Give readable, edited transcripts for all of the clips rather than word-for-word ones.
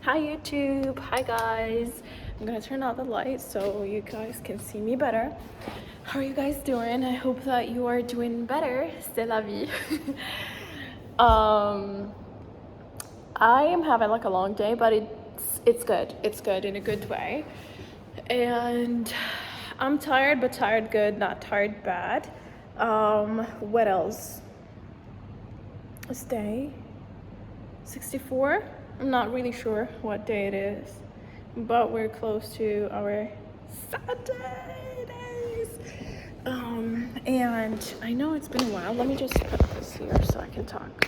Hi YouTube, hi guys. I'm gonna turn out the light so you guys can see me better. How are you guys doing? I hope that you are doing better. C'est la vie. I am having like a long day, but it's good. It's good in a good way. And I'm tired, but tired good, not tired bad. What else? This day 64. I'm not really sure what day it is, but we're close to our Saturdays. And I know it's been a while. Let me just put this here so I can talk.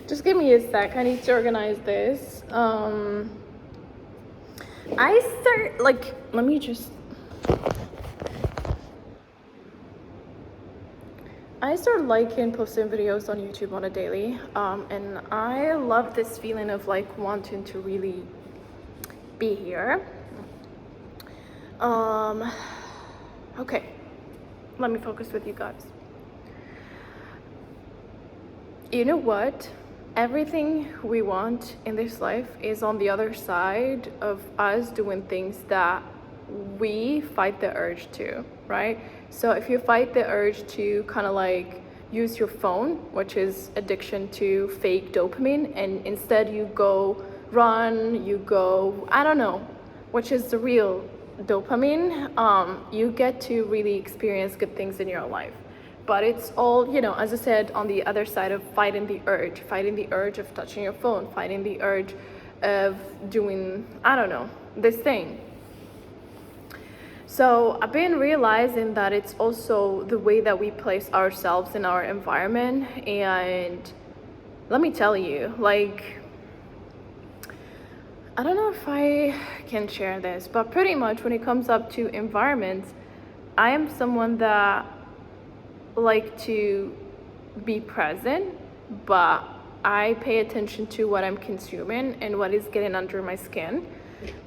Just give me a sec. I need to organize this. Let me just. I started liking posting videos on YouTube on a daily, and I love this feeling of like wanting to really be here. Okay, let me focus with you guys. You know what? Everything we want in this life is on the other side of us doing things that we fight the urge to, right? So if you fight the urge to kind of like use your phone, which is addiction to fake dopamine, and instead you go run, you go, I don't know, which is the real dopamine, you get to really experience good things in your life. But it's all, as I said, on the other side of fighting the urge of touching your phone, fighting the urge of doing, I don't know, this thing. So I've been realizing that it's also the way that we place ourselves in our environment. And let me tell you, like, I don't know if I can share this, but pretty much when it comes up to environments, I am someone that like to be present, but I pay attention to what I'm consuming and what is getting under my skin.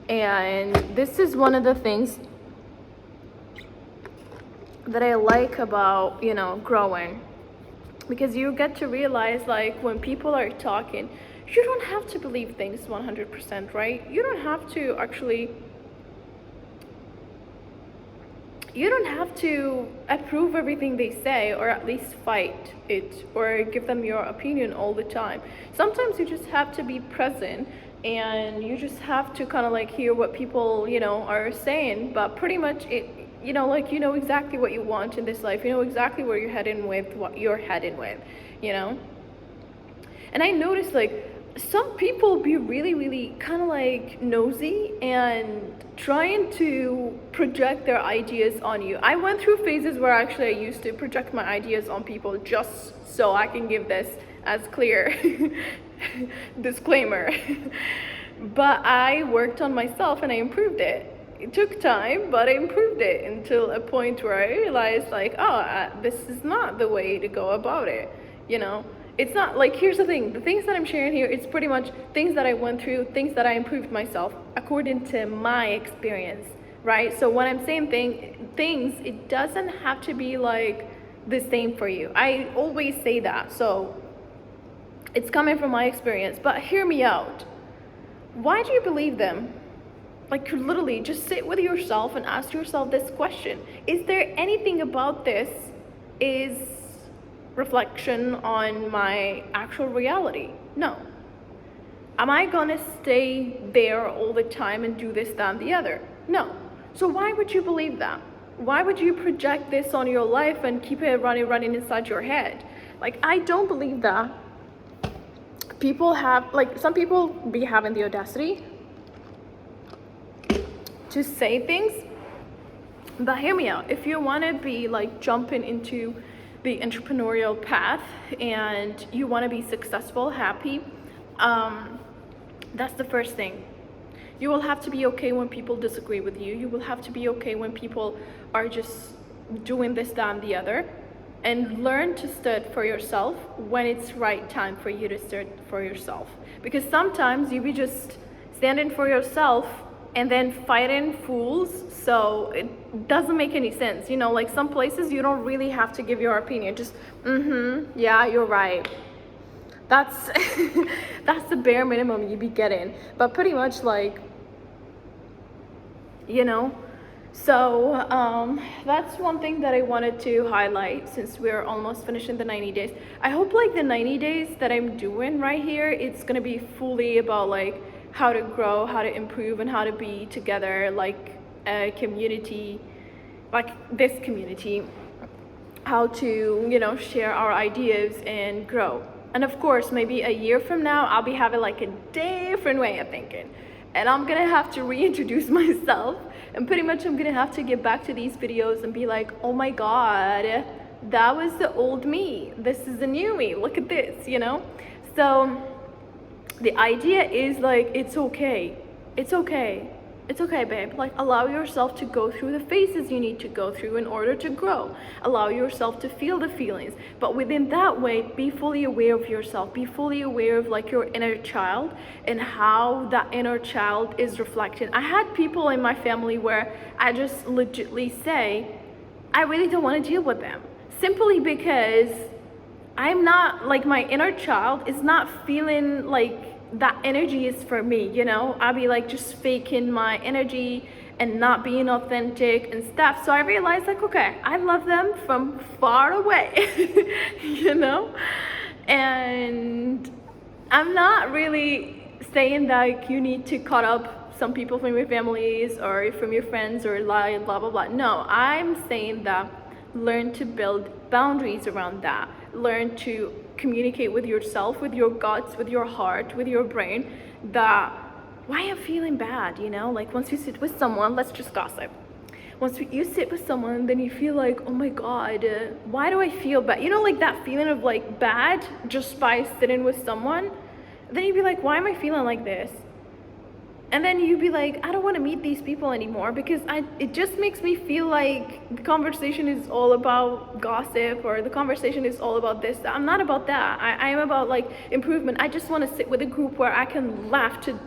And this is one of the things that I like about, growing, because you get to realize, like, when people are talking, you don't have to believe things 100%, right? You don't have to approve everything they say, or at least fight it or give them your opinion all the time. Sometimes you just have to be present, and you just have to kind of like hear what people, are saying. But pretty much you know exactly what you want in this life. You know exactly where you're heading with what you're heading with, And I noticed, like, some people be really, really kind of like nosy and trying to project their ideas on you. I went through phases where actually I used to project my ideas on people just so I can give this as clear disclaimer. But I worked on myself and I improved it. It took time, but I improved it until a point where I realized, like, this is not the way to go about it, It's not like, here's the things that I'm sharing here, it's pretty much things that I went through, things that I improved myself according to my experience, right? So when I'm saying things, it doesn't have to be like the same for you. I always say that. So it's coming from my experience, but hear me out. Why do you believe them? Like, literally just sit with yourself and ask yourself this question. Is there anything about this is reflection on my actual reality? No. Am I gonna stay there all the time and do this, that, and the other? No. So why would you believe that? Why would you project this on your life and keep it running inside your head? Like, I don't believe that. Some people be having the audacity to say things, but hear me out. If you want to be like jumping into the entrepreneurial path and you want to be successful, happy, that's the first thing. You will have to be okay when people disagree with you. You will have to be okay when people are just doing this, that, and the other, and learn to stand for yourself when it's right time for you to stand for yourself. Because sometimes you be just standing for yourself and then fighting fools, so it doesn't make any sense. Like, some places you don't really have to give your opinion, just yeah, you're right. That's that's the bare minimum you be getting. But pretty much like, you know, so that's one thing that I wanted to highlight since we're almost finishing the 90 days. I hope like the 90 days that I'm doing right here, it's gonna be fully about like how to grow, how to improve, and how to be together like a community, like this community, how to, you know, share our ideas and grow. And of course, maybe a year from now, I'll be having like a different way of thinking. And I'm gonna have to reintroduce myself. And pretty much I'm gonna have to get back to these videos and be like, oh my God, that was the old me. This is the new me. Look at this, you know? So the idea is like, it's okay. It's okay. It's okay, babe. Like, allow yourself to go through the phases you need to go through in order to grow. Allow yourself to feel the feelings. But within that way, be fully aware of yourself. Be fully aware of like your inner child and how that inner child is reflected. I had people in my family where I just legitly say, I really don't want to deal with them. Simply because I'm not, like, my inner child is not feeling like that energy is for me, you know? I'll be like just faking my energy and not being authentic and stuff. So I realized like, okay, I love them from far away, you know? And I'm not really saying that you need to cut up some people from your families or from your friends or lie, blah, blah, blah. No, I'm saying that learn to build boundaries around that. Learn to communicate with yourself, with your guts, with your heart, with your brain, that why I'm feeling bad, you know? Like once you sit with someone, let's just gossip. Once you sit with someone, then you feel like, oh my God, why do I feel bad? You know, like that feeling of like bad just by sitting with someone. Then you'd be like, why am I feeling like this? And then you'd be like, I don't want to meet these people anymore because it just makes me feel like the conversation is all about gossip or the conversation is all about this. I'm not about that. I am about like improvement. I just want to sit with a group where I can laugh to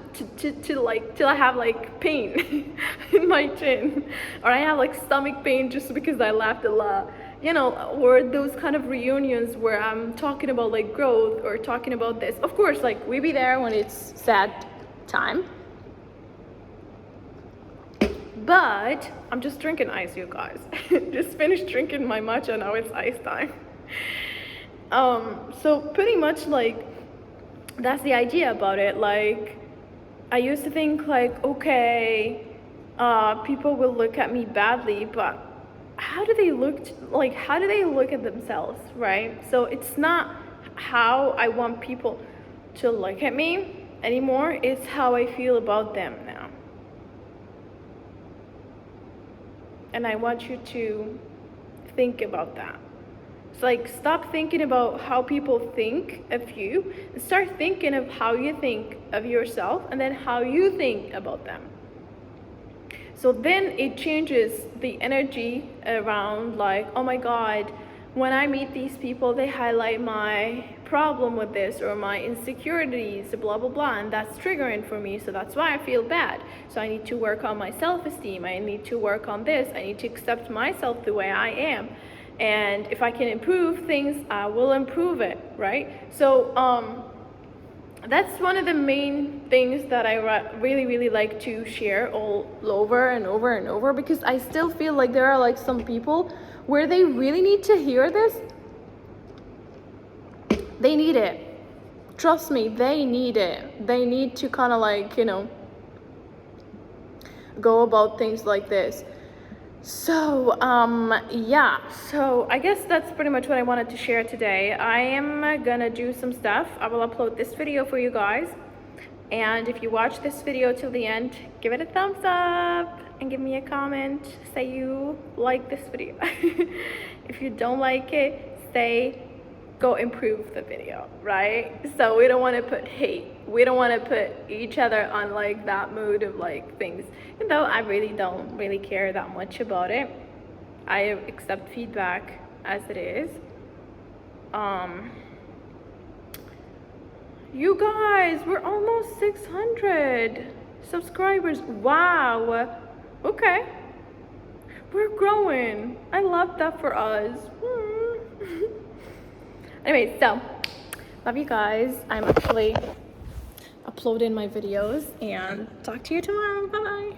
like till I have like pain in my chin, or I have like stomach pain just because I laughed a lot. You know, or those kind of reunions where I'm talking about like growth or talking about this. Of course, like we be there when it's sad time. But I'm just drinking ice, you guys. Just finished drinking my matcha, now it's ice time. So pretty much like that's the idea about it. Like I used to think like, okay, people will look at me badly, but how do they look at themselves, right? So it's not how I want people to look at me anymore, it's how I feel about them now. And I want you to think about that. It's like, stop thinking about how people think of you and start thinking of how you think of yourself and then how you think about them. So then it changes the energy around like, oh my God, when I meet these people, they highlight my problem with this or my insecurities, blah, blah, blah, and that's triggering for me, so that's why I feel bad. So I need to work on my self-esteem, I need to work on this, I need to accept myself the way I am. And if I can improve things, I will improve it, right? So that's one of the main things that I really, really like to share all over and over and over, because I still feel like there are like some people where they really need to hear this. They need it. Trust me, they need it. They need to kind of like, you know, go about things like this. So, yeah, so I guess that's pretty much what I wanted to share today. I am gonna do some stuff. I will upload this video for you guys. And if you watch this video till the end, give it a thumbs up and give me a comment. Say you like this video. If you don't like it, say go improve the video, right? So we don't want to put hate. We don't want to put each other on like that mood of like things. Even though I really don't really care that much about it. I accept feedback as it is. You guys, we're almost 600 subscribers. Wow. Okay. We're growing. I love that for us. Anyway, so Love you guys. I'm actually uploading my videos and talk to you tomorrow. Bye bye.